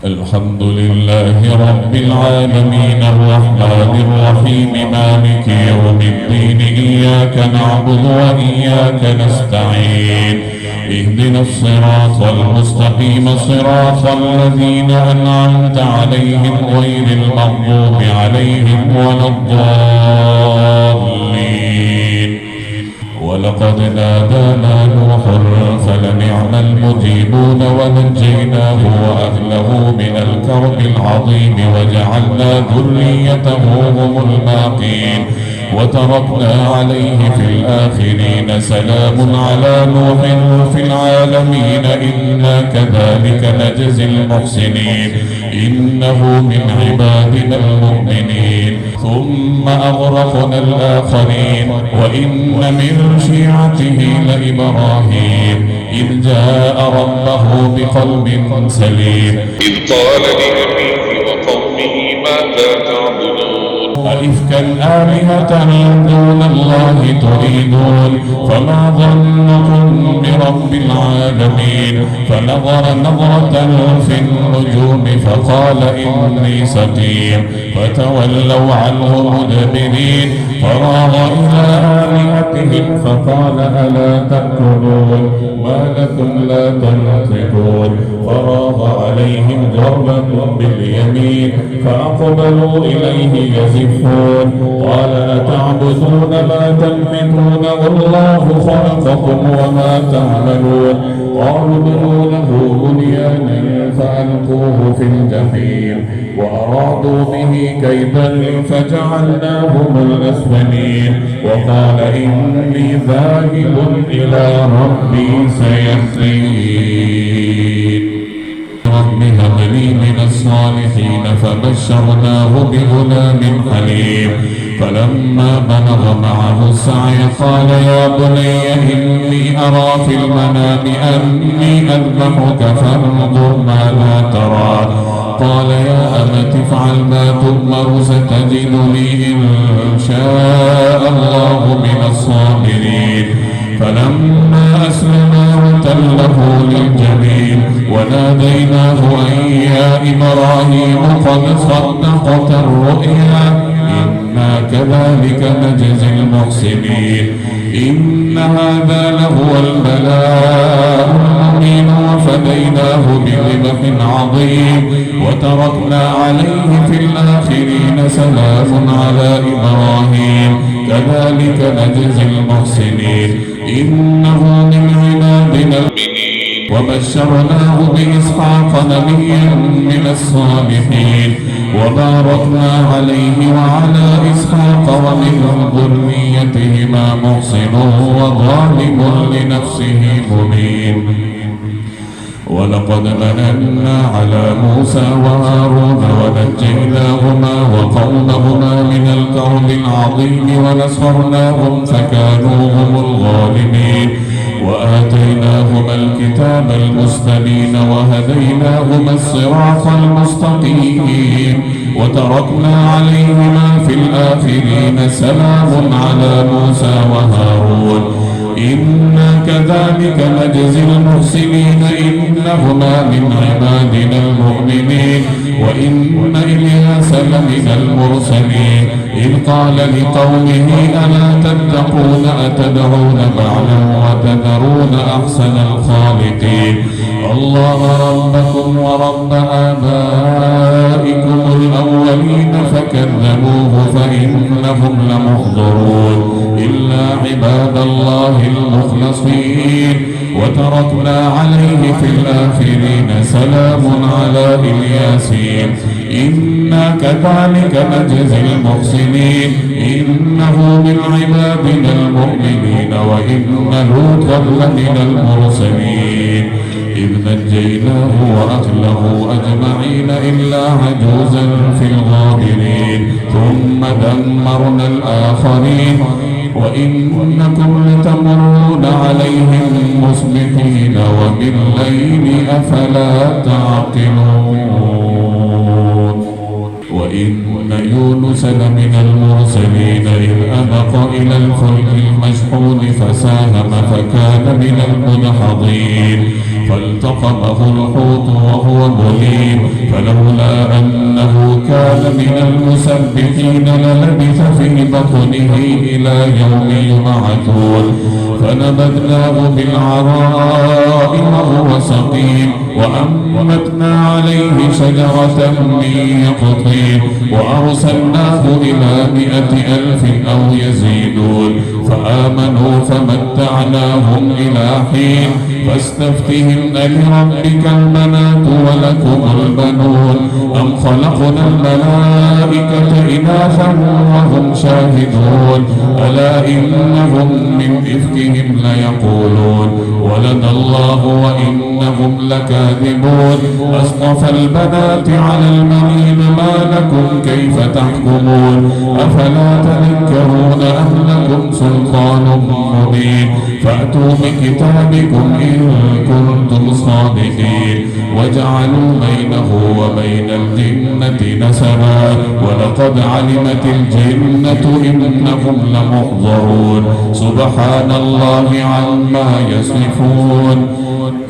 الحمد لله رب العالمين الرحمن الرحيم مالك يوم الدين إياك نعبد وإياك نستعين اهدنا الصراط المستقيم صراط الذين أنعمت عليهم غير المغضوب عليهم ولا الضالين. ولقد نادانا نوح فلنعم المجيبون ونجيناه وأهله من الكرب العظيم وجعلنا ذريته هم الباقين وتركنا عليه في الآخرين سلام على نوح في العالمين إنا كذلك نجزي المحسنين إنه من عبادنا المؤمنين ثم أغرقنا الآخرين وإن من شيعته لإبراهيم إذ جاء ربه بقلب سليم إذ قال لأبيه وقومه ماذا تعبدون أئفكا آلهة دون الله تريدون فما ظنكم برب العالمين فنظر نظرة في النجوم فقال إني سقيم فتولوا عنه مدبرين فراغ إلى آلهتهم فقال ألا تأكلون ما لكم لا تنطقون فراغ عليهم ضربا باليمين فأقبلوا إليه يزفون قال أتعبدون ما تنحتون والله خلقكم وما تعملون قالوا ابنوا له بنيانا فألقوه في الجحيم وأرادوا به كيدا فجعلناهم الأسفلين وقال إني ذاهب إلى ربي سيهدين رب هب لي من الصالحين فبشرناه بغلام حليم فلما بلغ معه السعي قال يا بني إني أرى في المنام أني أذبحك فانظر ماذا ترى قال يا أبت افعل ما تؤمر ستجدني إن شاء الله من الصابرين فلما أسلما وتله للجبين وناديناه أن يا إبراهيم قد صدقت الرؤيا إنا كذلك نجزي المحسنين إن هذا لهو البلاء المبين وفديناه بذبح عظيم وتركنا عليه في الآخرين سلام على إبراهيم كذلك نجزي المحسنين إنه من عبادنا المؤمنين وبشرناه بإسحاق نبيا من الصالحين وباركنا عليه وعلى إسحاق ومن ذريتهما محسن وظالم لنفسه مبين ولقد مننا على موسى وهارون ونجيناهما وقومهما من الكرب العظيم ونصرناهم فكانوا هم الغالبين وآتيناهما الكتاب المستبين وهديناهما الصراط المستقيم وتركنا عليهما في الآخرين سلام على موسى وهارون إنا كذلك نجزي المحسنين إنهما من عبادنا المؤمنين وإن إلياس لمن المرسلين إذ قال لقومه ألا تتقون أتدعون بعلا وتذرون أحسن الخالقين الله ربكم ورب آبائكم الأولين فكذبوه فإنهم لمحضرون إلا عباد الله المخلصين وتركنا عليه في الآخرين سلام على الياسين إنا كذلك نجزي المحسنين إنه من عبادنا المؤمنين وإن لوطا لمن المرسلين إذ نجيناه وأهله أجمعين إلا عجوزا في الغابرين ثم دمرنا الآخرين وإنكم لتمرون عليهم مصبحين وبالليل أفلا تعقلون وإن يونس لمن المرسلين إذ أبق إلى الفلك المشحون فساهم فكان من المدحضين فالتقمه الحوت وهو مليم فلولا أنه كان من المسبحين للبث في بطنه إلى يوم يبعثون فنبذناه بالعراء وهو سقيم وأنبتنا عليه شجرة من يقطين وأرسلناه إلى 100,000 أو يزيدون فآمنوا فمتعناهم إلى حين فاستفتهم ألربك البنات ولكم البنون أم خلقنا الملائكة إناثا وهم شاهدون ألا إنهم من إفكهم ليقولون ولد الله وإنهم لكاذبون أصطفى البنات على البنين ما لكم كيف تحكمون أفلا تذكرون أم لكم سلطان مبين فأتوا بكتابكم إن كنتم صادقين وجعلوا بينه وبين الجنة نسبا ولقد علمت الجنة إنهم لمحضرون سبحان الله عما يصفون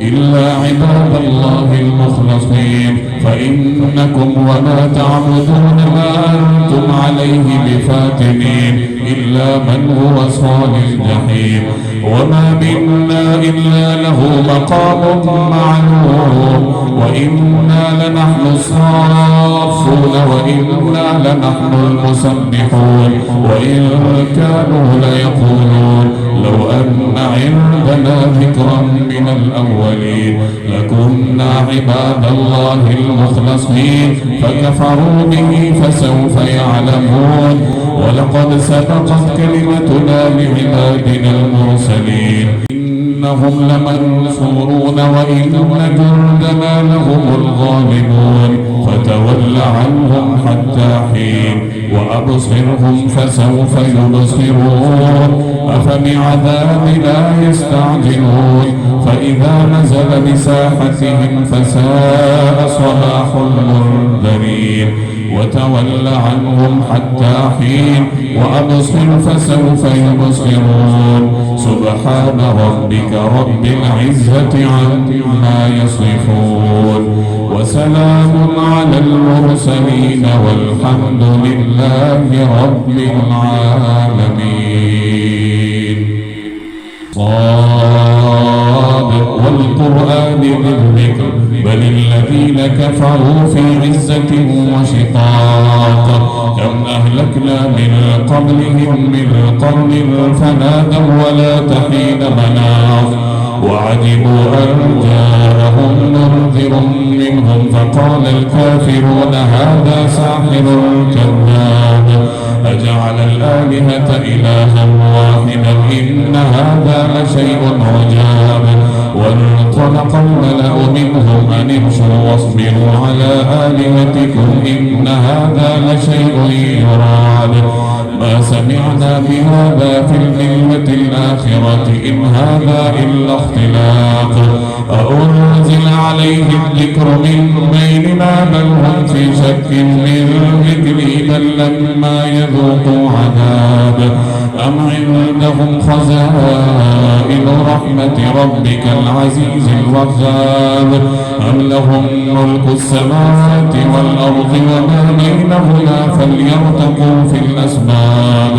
إلا عباد الله المخلصين فإنكم وما تعبدون ما أنتم عليه بفاتنين إلا من هو صال الجحيم وما منا إلا له مقام معلوم وإنا لنحن الصافون وإنا لنحن المسبحون وإن كانوا ليقولون لو أن عندنا ذكرا من الأولين لكنا عباد الله المخلصين فكفروا به فسوف يعلمون ولقد سبقت كلمتنا لعبادنا المرسلين إنهم لمنصورون وإن جندنا لهم الغالبون فتول عنهم حتى حين وأبصرهم فسوف يبصرون أفبعذابنا يستعجلون فإذا نزل بساحتهم فساء صباح المنذرين وتول عنهم حتى حين وأبصر فسوف يبصرون سبحان ربك رب العزة عما يصفون وسلام على المرسلين والحمد لله رب العالمين صاد والقرآن بالذكر بل الذين كفروا في عزة وشقاق كم أهلكنا من قبلهم من قرن فنادوا ولا تحين مناص وعجبوا أن جاءهم منذر منهم فقال الكافرون هذا ساحر كذاب أجعل الآلهة إلها واحدا إن هذا لشيء عجاب وانطلق الملأ منهم أن امشوا واصبروا على آلهتكم إن هذا لشيء يراد ما سمعنا بهذا في الملة الآخرة إن هذا إلا اختلاق أأنزل عليه الذكر من بيننا بل هم في شك من ذكري بل لما يذوقوا عذاب أم عندهم خزائن رحمة ربك العزيز الوهاب أم لهم ملك السماوات والأرض وما بينهما فليرتقوا في الأسباب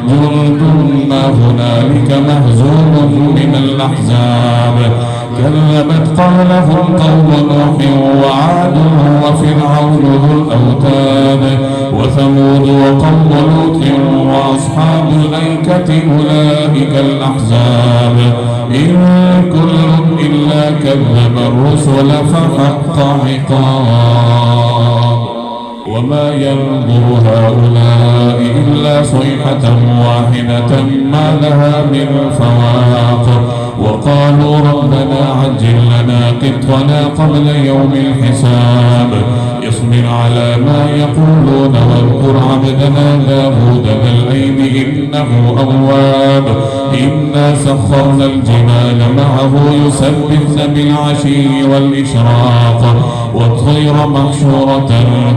جند ما هنالك مهزوم من الأحزاب كذبت قبلهم قوم نوح وعاد وفرعون ذو الأوتاد وثمود وقوم لوط وأصحاب الأيكة أولئك الأحزاب إن كل إلا كذب الرسل فحق عقاب وما ينظر هؤلاء إلا صيحة واحدة ما لها من فواق وقالوا ربنا عجل لنا قطنا قبل يوم الحساب اصبر على ما يقولون واذكر عبدنا داود ذا الأيد إنه أواب إنا سخرنا الجبال معه يسبحن بالعشي والإشراق والطير محشورة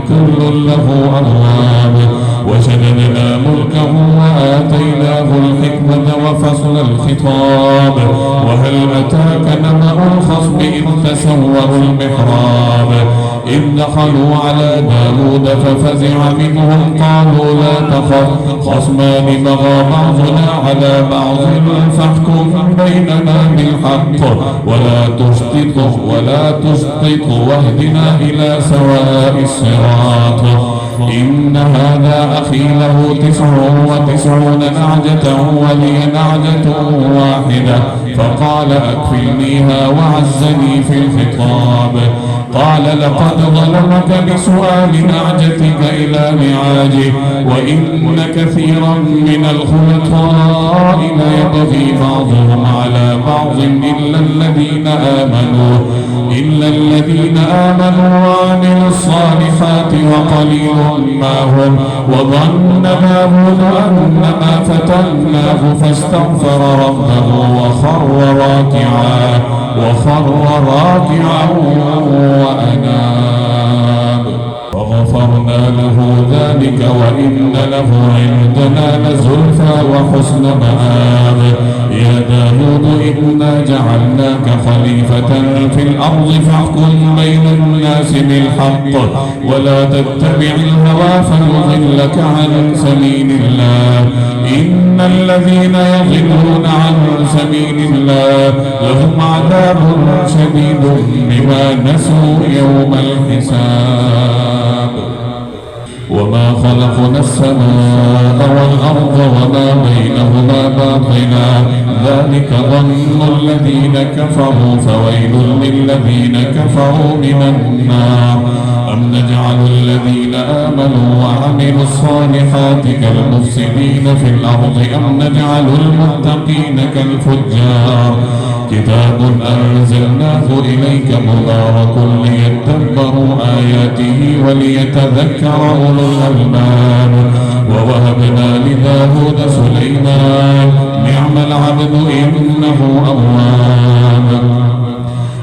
كل له أواب وشددنا ملكه وآتيناه الحكمة وفصل الخطاب. وهل أتاك نبأ الخصم إذ تسوروا المحراب إذ دخلوا على داود ففزع منهم قالوا لا تخف خصمان بغى بعضنا على بعض فاحكم بيننا بالحق ولا تشطط واهدنا إلى سواء الصراط. إن هذا أخي له 99 نعجة ولي نعجة واحدة فقال أكفلنيها وعزني في الخطاب. قال لقد ظلمك بسؤال نعجتك إلى نعاجه وإن كثيرا من الخلطاء ليبغي بعضهم على بعض إلا الذين آمنوا وعملوا الصالحات وقليل ما هم. وظن داود أنما فتناه فاستغفر ربه وخر راكعا وأناب فغفرنا له ذلك وإن له عندنا لزلفى وحسن مآب. يا داود إنا جعلناك خليفة في الأرض فاحكم بين الناس بالحق ولا تتبع الهوى فيضلك عن سبيل الله. إن الذين يضلون عن سبيل الله لهم عذاب شديد بما نسوا يوم الحساب. وما خلقنا السماء والأرض وما بينهما باطلا ذلك ظن الذين كفروا فويل للذين كفروا من النار. أم نجعل الذين آمنوا وعملوا الصالحات كالمفسدين في الأرض أم نجعل المتقين كالفجار. كتاب أنزلناه إليك مبارك ليدبروا آياته وليتذكر أولو الألباب. ووهبنا لداود سليمان نعم العبد إنه أواب.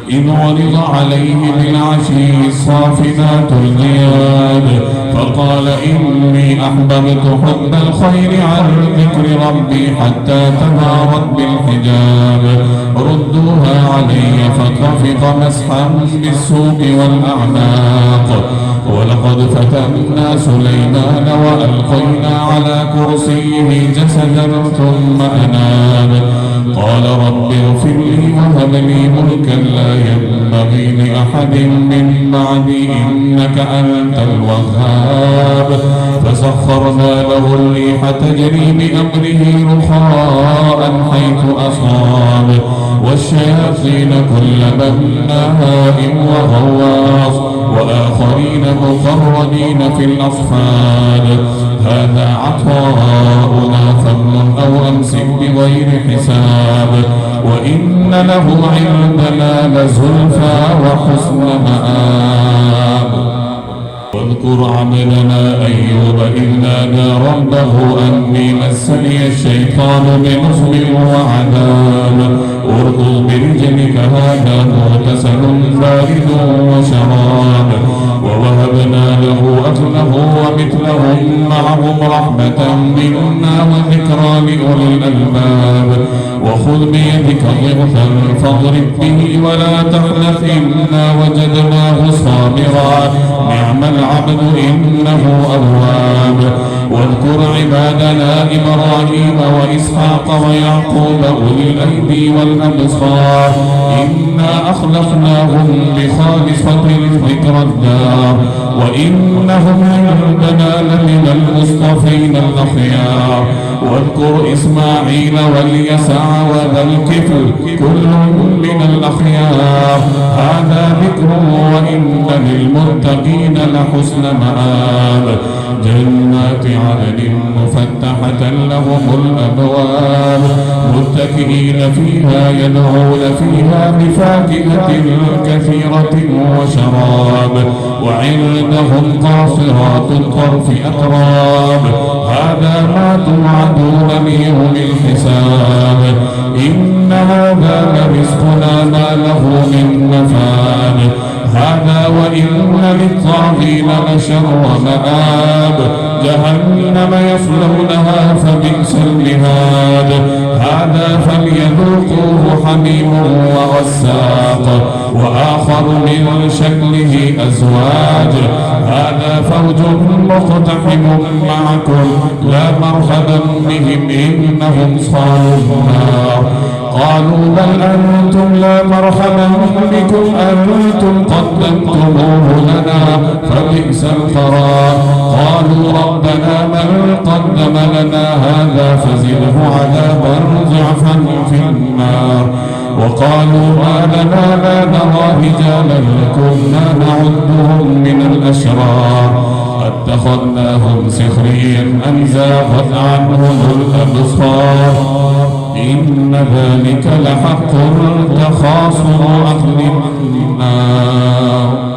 إذ عرض عليه بالعشي الصافنات الجياد فقال إني أحببت حب الخير عن ذكر ربي حتى تهارت بالحجاب. ردوها علي فطفق مسحا بالسوق والأعناق. ولقد فتنا سليمان وألقينا على كرسيه جسدا ثم أناب. قال رب اغفر لي وهب لي ملكا لا ينبغي لأحد من بعدي إنك أنت الوهاب. فسخرنا له الريح تجري بأمره رخاء حيث أصاب والشياطين كل بناء وغواص وآخرين مقرنين في الأصفاد. هذا عطاؤنا فامنن أو أمسك بغير حساب. وإن له عندنا لزلفى وحسن مآب. واذكر عبدنا أيوب إذ نادى ربه أني مسني الشيطان بنصب وعذاب. اركض برجلك هذا مغتسل بارد وشراب. ووهبنا له أهله ومثلهم معهم رحمة منا وذكرى لأولي الألباب. وخذ بيدك ضغثا فاضرب به ولا تحنث إنا وجدناه صابرا نعم العبد إنه أواب. واذكر عبادنا إبراهيم وإسحاق ويعقوب أولي الأيدي والأبصار إنا أخلصناهم بخالصة ذكر الدار وإنهم عندنا لمن المصطفين الأخيار. واذكر إسماعيل واليسع وذا الكفل كل من الأخيار. هذا ذكر وإن للمتقين لحسن مآب. جنات عدن مفتحة لهم الأبواب متكئين فيها يدعون فيها بفاكهة كثيرة وشراب. وعندهم قاصرات الطرف أتراب. هذا ما توعدون ليوم الحساب. إن هذا لرزقنا ما له من نفاد. هذا وإن للطاغين لشر مآب جهنم يصلونها فبئس المهاد هذا فليذوقوه حميم وغساق وآخر من شكله أزواج هذا فوج مقتحم معكم لا مرحبا بهم إنهم صالوا النار قالوا بل أنتم لا مرحبا بكم أنتم قدمتموه لنا فبئس القرار قالوا ربنا من قدم لنا هذا فزده عذابا ضعفا في النار وقالوا ما لنا لا نرى رجالا كنا نعدهم من الأشرار اتخذناهم سخريا أم زاغت عنهم الأبصار إن ذلك لحق تخاصم أهل النار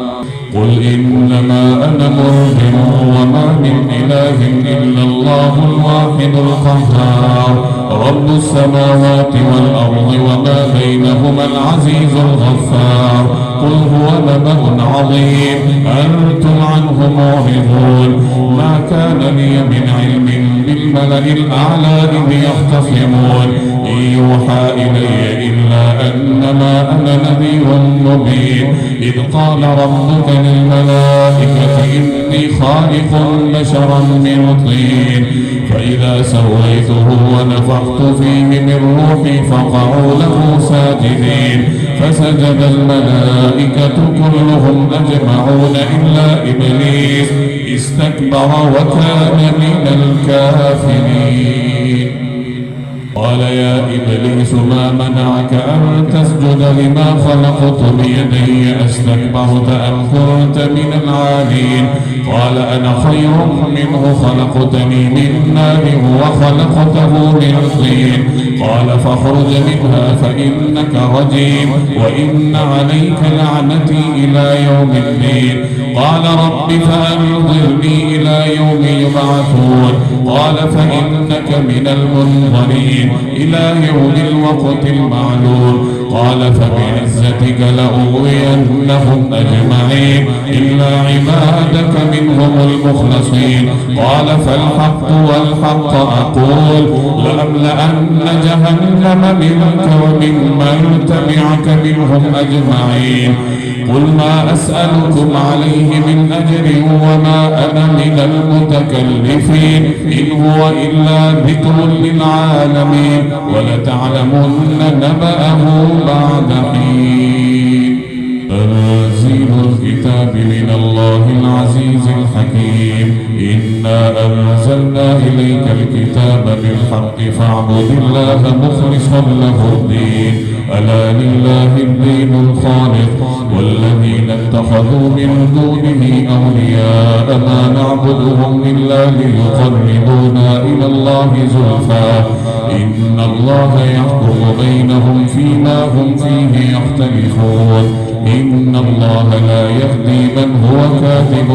قل إنما أنا منذر وما من إله إلا الله الواحد القهار رب السماوات والأرض وما بينهما العزيز الغفار قل هو نبأ عظيم أنتم عنه معرضون ما كان لي من علم بالملأ الأعلى إذ يختصمون إن يوحى إلي إلا أنما أنا نذير مبين إذ قال ربك للملائكة إني خالق بشرا من طين فإذا سويته ونفخت فيه من روحي فقعوا له ساجدين فسجد الملائكة كلهم أجمعون إلا إبليس استكبر وكان من الكافرين قال يا إبليس ما منعك أن تسجد لما خلقت بيدي أستكبرت أم كنت من العالين قال أنا خير منه خلقتني من نار وخلقته من طين قال فاخرج منها فإنك رجيم وإن عليك لعنتي إلى يوم الدين قال رب فأنظرني إلى يوم يبعثون قال فإنك من المنظرين إلى يوم الوقت المعلوم قال فبعزتك لأغوينهم أجمعين إلا عبادك منهم المخلصين قال فالحق والحق أقول لأملأن جهنم منك وممن تبعك منهم أجمعين قل ما أسألكم عليه من أجر وما أنا من المتكلفين إن هو إلا ذكر للعالمين ولتعلمن نبأه بعد حين تنزيل الكتاب من الله العزيز الحكيم إنا أنزلنا إليك الكتاب بالحق فاعبد الله مخلصا له الدين ألا لله الدين الخالق والذين اتخذوا من دونه أولياء ما نعبدهم إلا ليقربونا إلى الله زلفى إن الله يحكم بينهم فيما هم فيه يختلفون إن الله لا يهدي من هو كاذب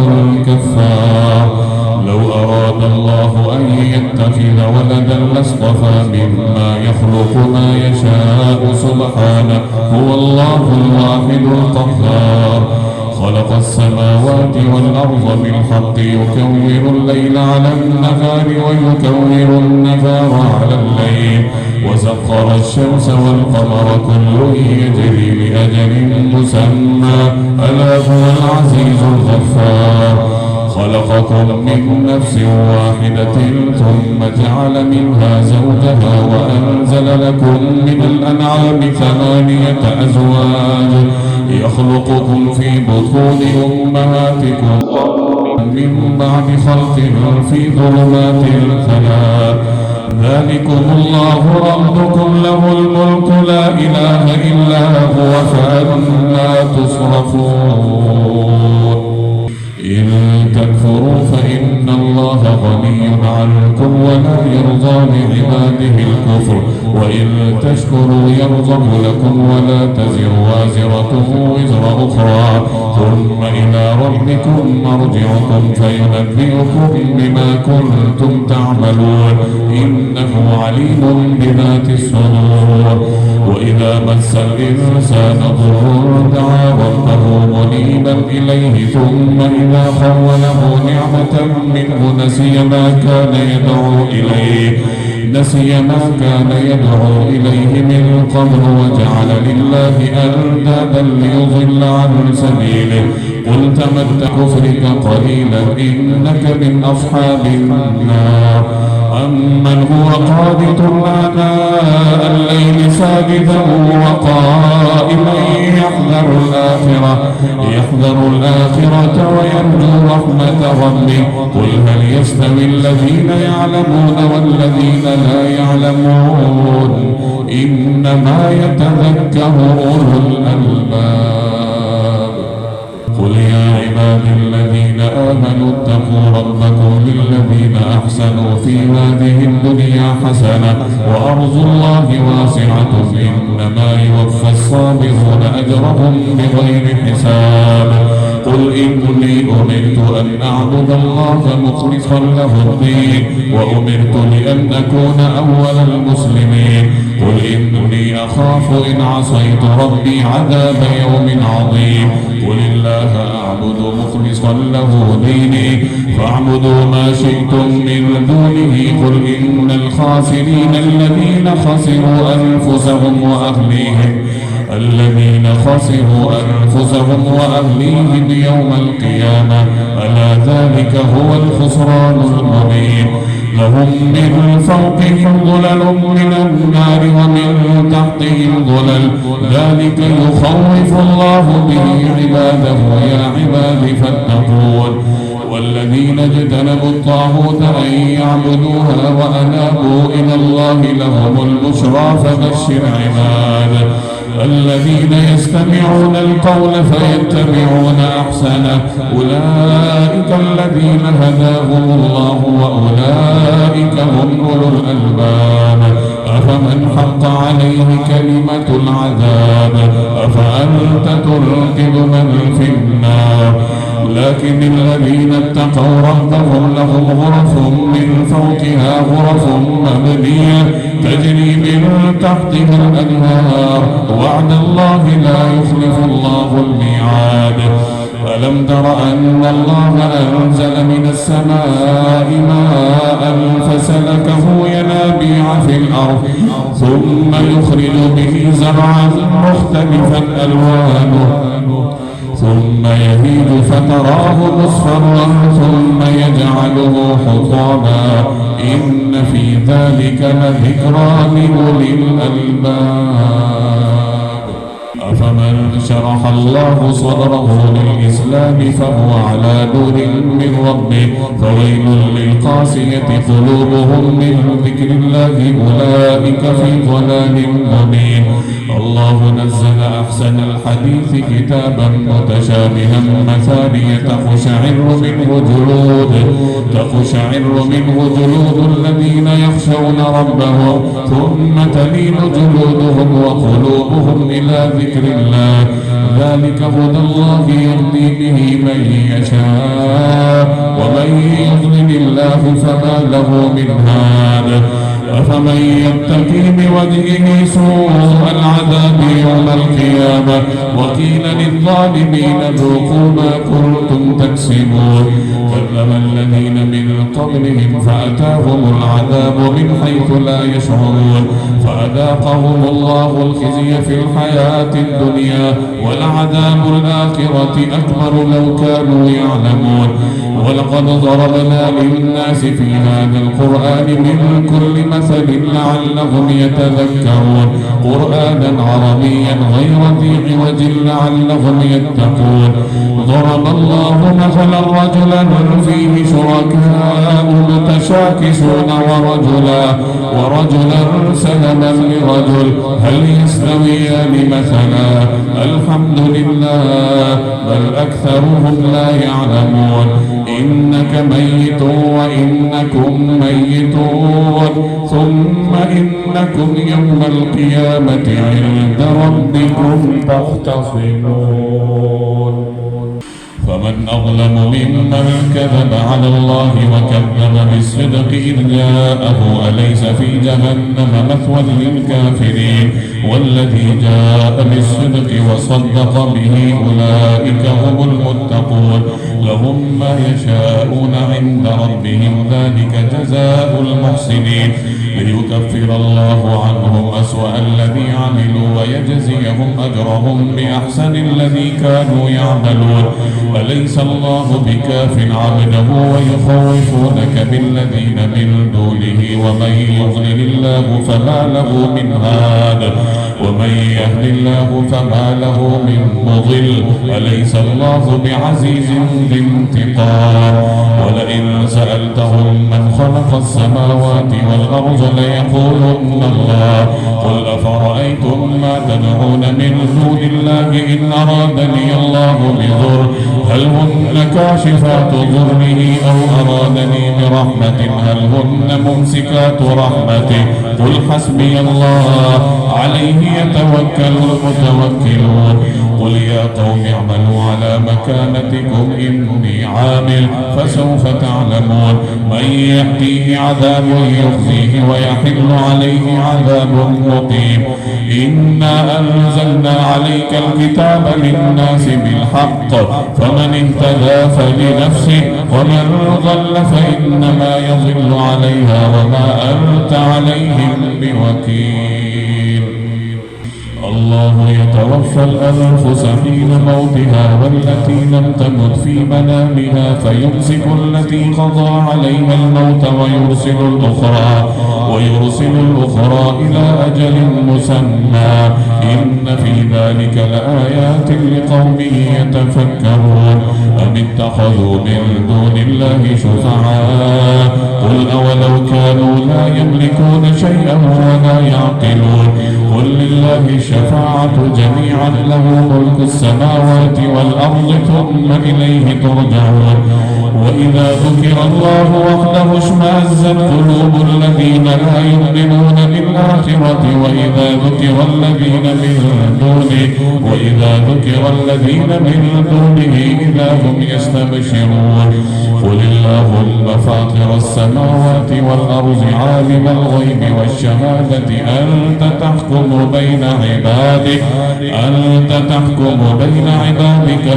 كفار لو أراد الله أن يتخذ ولدا لاصطفى مما يخلق ما يشاء سبحانه هو الله الواحد القهار خلق السماوات والأرض بالحق يكور الليل على النهار ويكور النهار على الليل وسخر الشمس والقمر كل يجري لأجل مسمى ألا هو العزيز الغفار خلقكم من نفس واحدة ثم جعل منها زوجها وأنزل لكم من الأنعام 8 أزواج يخلقكم في بطون أمهاتكم من بعد خلق في ظلمات 3 ذلكم الله ربكم له الملك لا إله إلا هو فأنا تصرفون إن تكفروا فإن الله غني عنكم ولا يرضى لعباده الكفر وإن تشكروا يرضه لكم ولا تزر وازرة وزر أخرى ثم إلى ربكم مرجعكم فينبئكم بما كنتم تعملون إنه عليم بذات الصدور وإذا مس الإنسان ضر دعا ربه منيبا إليه ثم إذا خوله نعمة منه نسي ما كان يدعو إليه من قبل وجعل لله أندادا ليضل عن سبيله قل تمت كفرك قليلا إنك من أصحاب النار أمن هو قانت آناء الليل ساجدا وقائما يحذر الآخرة ويرجو رحمة ربه قل هل يستوي الذين يعلمون والذين لا يعلمون إنما يتذكر أولو الألباب قل يا عبادي الذين آمنوا اتقوا ربكم للذين أحسنوا في هذه الدنيا حسنة وأرض الله واسعة إنما يوفى الصابرون أجرهم بغير حساب قل إني أمرت أن أعبد الله مخلصا له الدين وأمرت لأن أكون أول المسلمين قل إني أخاف إن عصيت ربي عذاب يوم عظيم قل الله أعبد مخلصا له ديني فاعبدوا ما شئتم من دونه قل إن الخاسرين الذين خسروا أنفسهم وأهليهم يوم القيامة ألا ذلك هو الخسران المبين لهم من فوقهم ظلل من النار ومن تحتهم ظلل ذلك يخوف الله به عباده يا عباد فاتقون والذين اجتنبوا الطاغوت أن يعبدوها وأنابوا إلى الله لهم البشرى فبشر عباد الذين يستمعون القول فيتبعون أحسنه أولئك الذين هداهم الله وأولئك هم أولو الألباب أفمن حق عليه كلمة العذاب أفأنت تنقذ من في النار لكن الذين اتقوا ربهم لهم غرف من فوقها غرف مبنية تجري من تحتها الأنهار وعد الله لا يخلف الله الميعاد ألم تر أن الله أنزل من السماء ماء فسلكه ينابيع في الأرض ثم يخرج به زرعا مختلفا ألوانه ثم يهيج فتراه مصفرا ثم يجعله حطاما إن في ذلك لذكرى لأولي الألباب أفمن شرح الله صدره للإسلام فهو على نور من ربه فويل للقاسية قلوبهم من ذكر الله أولئك في ضلال مبين الله نزل أحسن الحديث كتابا متشابها مثانية تقشعر منه جلود الذين يخشون ربهم ثم تلين جلودهم وقلوبهم إلى ذكر الله ذلك هدى الله يهدي به من يشاء ومن يضلل الله فما له من هاد أفمن يتقي بوجهه سوء العذاب يوم القيامة وقيل للظالمين ذوقوا ما كنتم تكسبون كذب الذين من قبلهم فأتاهم العذاب من حيث لا يشعرون فأذاقهم الله الخزي في الحياة الدنيا ولعذاب الآخرة أكبر لو كانوا يعلمون ولقد ضربنا للناس في هذا القرآن من كل مثل لعلهم يتذكرون قرآنا عربيا غير ذي عوج لعلهم يتقون ضرب الله مثلا رجلا فيه شركاء متشاكسون ورجلا سلما لرجل هل يستويان مثلا الحمد لله بل أكثرهم لا يعلمون إنك ميت وإنكم ميتون ثم إنكم يوم القيامة عند ربكم تختصمون فمن أظلم ممن كذب على الله وكذب بالصدق إذ جاءه أليس في جهنم مثوى للكافرين والذي جاء بالصدق وصدق به أولئك هم المتقون لهم ما يشاءون عند ربهم ذلك جزاء المحسنين ليكفر الله عنهم أسوأ الذي عملوا ويجزيهم أجرهم بأحسن الذي كانوا يعملون أليس الله بكاف عبده ويخوفونك بالذين من دونه ومن يضلل الله فما له من هاد ومن يهد الله فما له من مضل أليس الله بعزيز ذي انتقام ولئن سألتهم من خلق السماوات والأرض ليقولن الله قل أفرأيتم ما تدعون من دون الله إن أرادني الله بضر هل هن كاشفات ضره أو أرادني برحمة هل هن ممسكات رحمته قل حسبي الله عليه يتوكل المتوكلون قل يا قوم اعملوا على مكانتكم إني عامل فسوف تعلمون من يأتيه عذاب يخزيه ويحل عليه عذاب مقيم إنا أنزلنا عليك الكتاب للناس بالحق فمن اهتدى فلنفسه ومن ضل فإنما يضل عليها وما أنت عليهم بوكيل الله يتوفى الأنفس حين موتها والتي لم تمت في منامها فيمسك التي قضى عليها الموت ويرسل الأخرى إلى أجل مسمى إن في ذلك لآيات لقوم يتفكرون أم اتخذوا من دون الله شفعاء قل أولو كانوا لا يملكون شيئا ولا يعقلون قل لله الشفاعة جميعا له ملك السماوات والأرض ثم إليه ترجعون وإذا ذكر الله وحده اشمأزت قلوب الذين لا يؤمنون بالآخرة وإذا ذكر الذين من دونه إذا هم يستبشرون قل اللهم فاطر السماوات والأرض عالم الغيب والشهادة أنت تحكم بين عبادك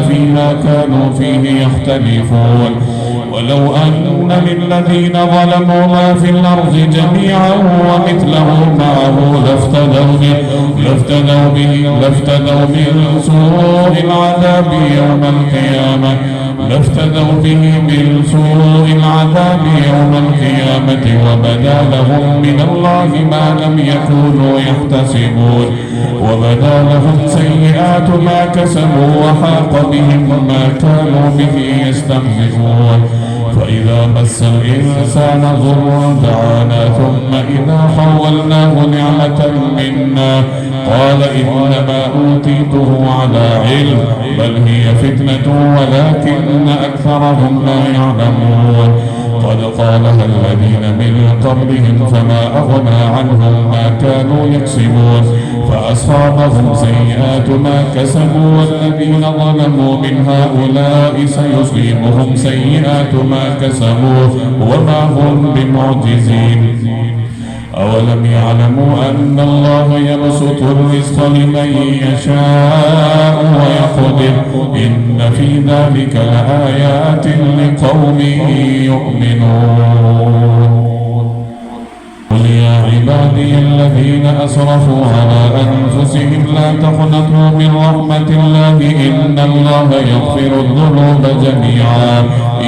فيما كانوا فيه يختلفون ولو أن للذين ظلموا ما في الأرض جميعا ومثله معه لافتدوا من سوء العذاب يوم القيامة وبدا لهم من الله ما لم يكونوا يحتسبون وبدا لهم سيئات ما كسبوا وحاق بهم ما كانوا به يستهزئون فإذا مس الإنسان ضر دعانا ثم إذا حولناه نعمة منا قال إنما أوتيته على علم بل هي فتنة ولكن أكثرهم لا يعلمون قد قالها الذين من قبلهم فما أغنى عنهم ما كانوا يكسبون فأصابهم سيئات ما كسبوا والذين ظلموا من هؤلاء سيصيبهم سيئات ما كسبوا وما هم بمعجزين أولم يعلموا أن الله يبسط الرزق لمن يشاء ويقدر إن في ذلك لآيات لقوم يؤمنون قل يا عبادي الذين أسرفوا على أنفسهم لا تقنطوا من رحمة الله إن الله يغفر الذنوب جميعا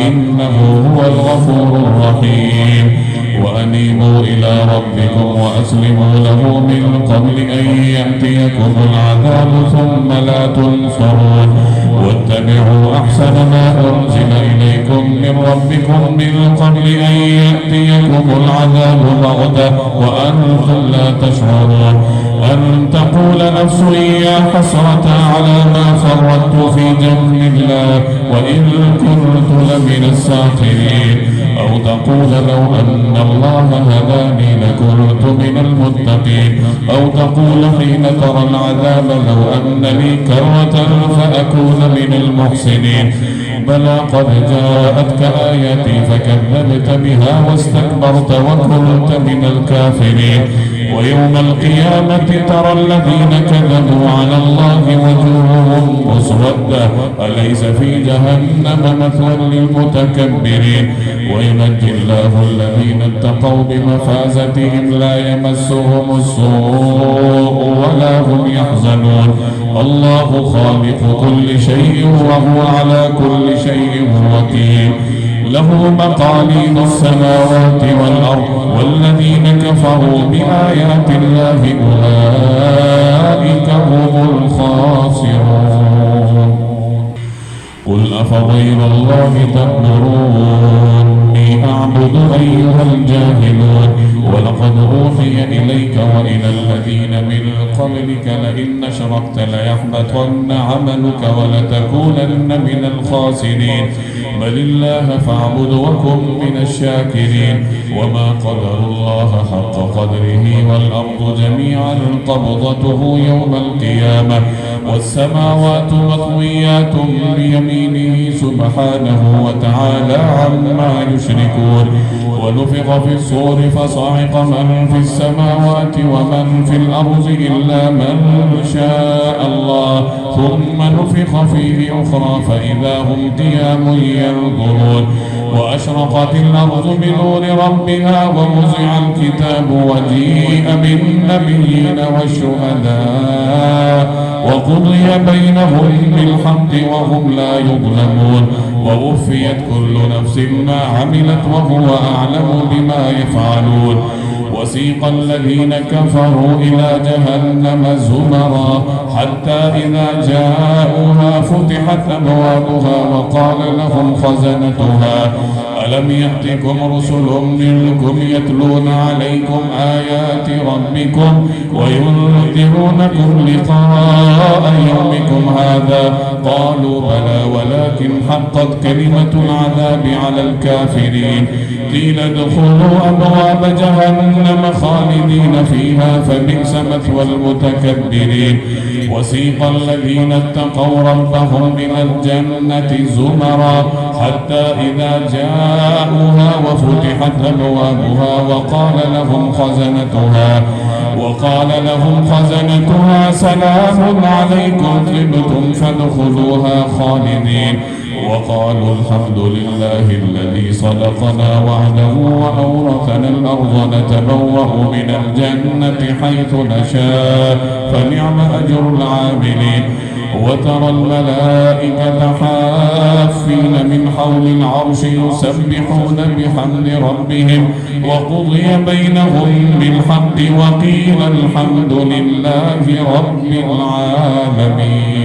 إنه هو الغفور الرحيم وأنيبوا إلى ربكم وأسلموا له من قبل أن يأتيكم العذاب ثم لا تنصرون واتبعوا أحسن ما أنزل إليكم من ربكم من قبل أن يأتيكم العذاب بغتة وأنتم لا تشعرون أن تقول نفس يا حسرة على ما فرطت في جنب الله وإن كنت لمن الساخرين أو تقول لو أن الله هداني لكنت من المتقين أو تقول حين ترى العذاب لو أن لي كرة فأكون من المحسنين بلى قد جاءتك آياتي فكذبت بها واستكبرت وكنت من الكافرين ويوم القيامة ترى الذين كذبوا على الله وجوههم مسودة أليس في جهنم مثوى للمتكبرين وينجي الله الذين اتقوا بمفازتهم لا يمسهم السوء ولا هم يحزنون الله خالق كل شيء وهو على كل شيء وكيل له مقاليد السماوات والأرض والذين كفروا بآيات الله أولئك هم الخاسرون قل أفغير الله تأمروني أعبد أيها الجاهلون ولقد أوحي إليك وإلى الذين من قبلك لئن أشركت ليحبطن عملك ولتكونن من الخاسرين بل الله فاعبد وكن من الشاكرين وما قدر الله حق قدره والأرض جميعا قبضته يوم القيامة والسماوات مطويات بيمينه سبحانه وتعالى عما يشركون ونفخ في الصور فصعق من في السماوات ومن في الأرض إلا من شاء الله ثم نفخ فيه أخرى فإذا هم قيام ينظرون وأشرقت الأرض بنور ربها ووزع الكتاب وجيء بالنبيين والشهداء وقضي بينهم بالحق وهم لا يظلمون ووفيت كل نفس ما عملت وهو أعلم بما يفعلون وسيق الذين كفروا إلى جهنم زمرا حتى إذا جاءوها فتحت أبوابها وقال لهم خزنتها ألم يأتكم رسل منكم يتلون عليكم آيات ربكم وينذرونكم لقاء يومكم هذا قالوا بلى ولكن حقت كلمة العذاب على الكافرين قيل ادخلوا أبواب جهنم خالدين فيها فبئس مثوى المتكبرين وسيق الذين اتقوا ربهم إلى الجنة زمرا حتى إذا جاءوها وفتحت أبوابها وقال لهم خزنتها سلام عليكم طبتم فادخلوها خالدين وقالوا الحمد لله الذي صدقنا وعده وأورثنا الأرض نتبوأ من الجنة حيث نشاء فنعم أجر العاملين وترى الملائكة حافين من حول العرش يسبحون بحمد ربهم وقضي بينهم بالحق وقيل الحمد لله رب العالمين.